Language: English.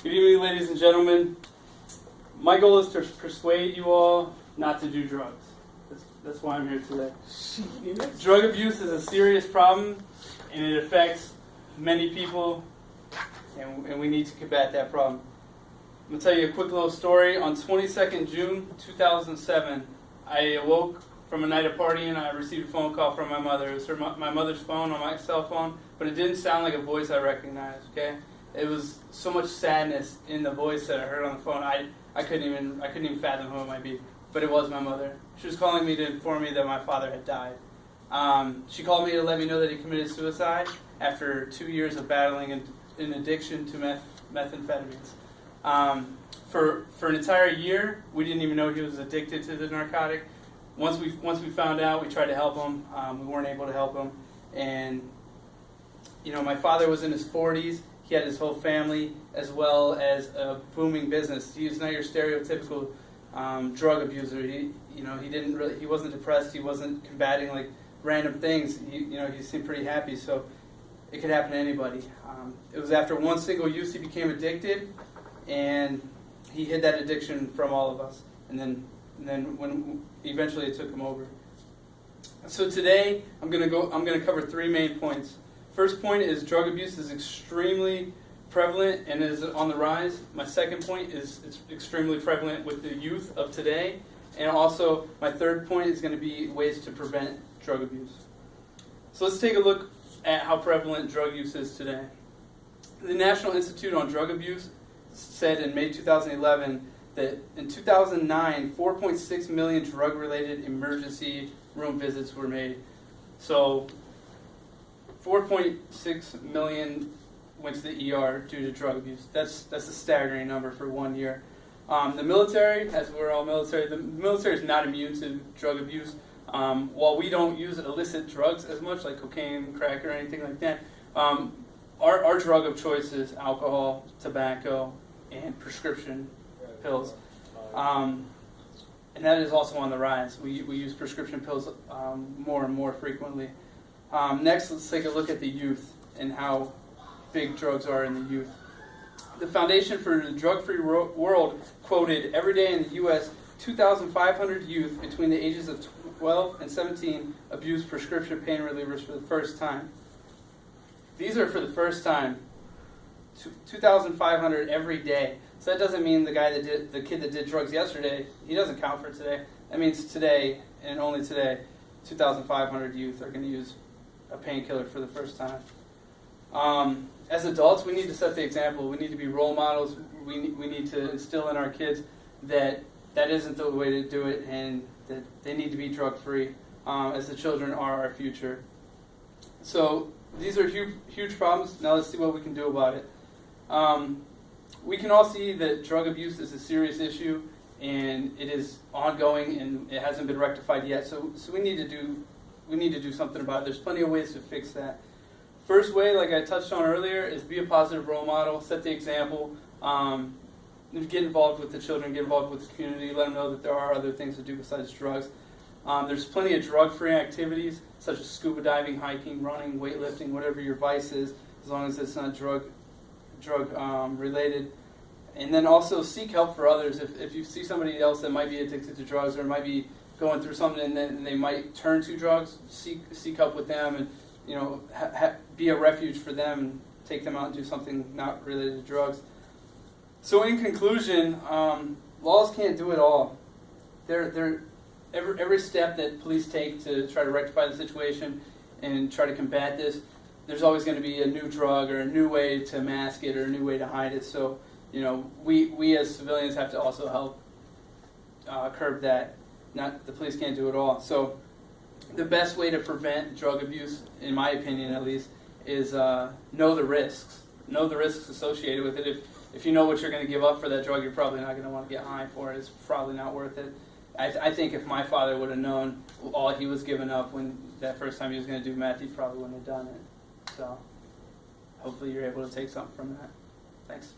Good evening, ladies and gentlemen. My goal is to persuade you all not to do drugs. That's why I'm here today. Drug abuse is a serious problem, and it affects many people, and we need to combat that problem. I'm going to tell you a quick little story. On 22nd June 2007, I awoke from a night of partying. I received a phone call from my mother. It was my mother's phone on my cell phone, but it didn't sound like a voice I recognized, okay? It was so much sadness in the voice that I heard on the phone. I couldn't even fathom who it might be, but it was my mother. She was calling me to inform me that my father had died. She called me to let me know that he committed suicide after 2 years of battling an addiction to methamphetamines. For an entire year, we didn't even know he was addicted to the narcotic. Once we found out, we tried to help him. We weren't able to help him, and my father was in his 40s. He had his whole family as well as a booming business. He was not your stereotypical drug abuser. He wasn't depressed. He wasn't combating like random things. He seemed pretty happy. So it could happen to anybody. It was after one single use he became addicted, and he hid that addiction from all of us. And then when eventually it took him over. So today I'm going to cover three main points. First point is drug abuse is extremely prevalent and is on the rise. My second point is it's extremely prevalent with the youth of today. And also my third point is going to be ways to prevent drug abuse. So let's take a look at how prevalent drug use is today. The National Institute on Drug Abuse said in May 2011 that in 2009, 4.6 million drug-related emergency room visits were made. So 4.6 million went to the ER due to drug abuse. That's a staggering number for 1 year. The military, as we're all military, the military is not immune to drug abuse. While we don't use illicit drugs as much, like cocaine, crack, or anything like that, our drug of choice is alcohol, tobacco, and prescription pills. And that is also on the rise. We use prescription pills more and more frequently. Next, let's take a look at the youth and how big drugs are in the youth. The Foundation for the Drug-Free World quoted every day in the U.S. 2,500 youth between the ages of 12 and 17 abuse prescription pain relievers for the first time. These are for the first time. 2,500 every day. So that doesn't mean the kid that did drugs yesterday, he doesn't count for today. That means today, and only today, 2,500 youth are going to use a painkiller for the first time. As adults, we need to set the example. We need to be role models. We need to instill in our kids that isn't the way to do it, and that they need to be drug-free, as the children are our future. So these are huge problems. Now let's see what we can do about it. We can all see that drug abuse is a serious issue, and it is ongoing, and it hasn't been rectified yet. So we need to do something about it. There's plenty of ways to fix that. First way, like I touched on earlier, is be a positive role model, set the example, get involved with the children, get involved with the community, let them know that there are other things to do besides drugs. There's plenty of drug-free activities, such as scuba diving, hiking, running, weightlifting, whatever your vice is, as long as it's not drug related. And then also seek help for others. If you see somebody else that might be addicted to drugs or might be going through something and then they might turn to drugs, seek help with them, and be a refuge for them, and take them out and do something not related to drugs. So in conclusion, laws can't do it all. Every step that police take to try to rectify the situation and try to combat this, there's always going to be a new drug or a new way to mask it or a new way to hide it. So, we as civilians have to also help curb that. The police can't do it all. So the best way to prevent drug abuse, in my opinion at least, is know the risks. Know the risks associated with it. If you know what you're going to give up for that drug, you're probably not going to want to get high for it. It's probably not worth it. I think if my father would have known all he was giving up when that first time he was going to do meth, he probably wouldn't have done it. So hopefully you're able to take something from that. Thanks.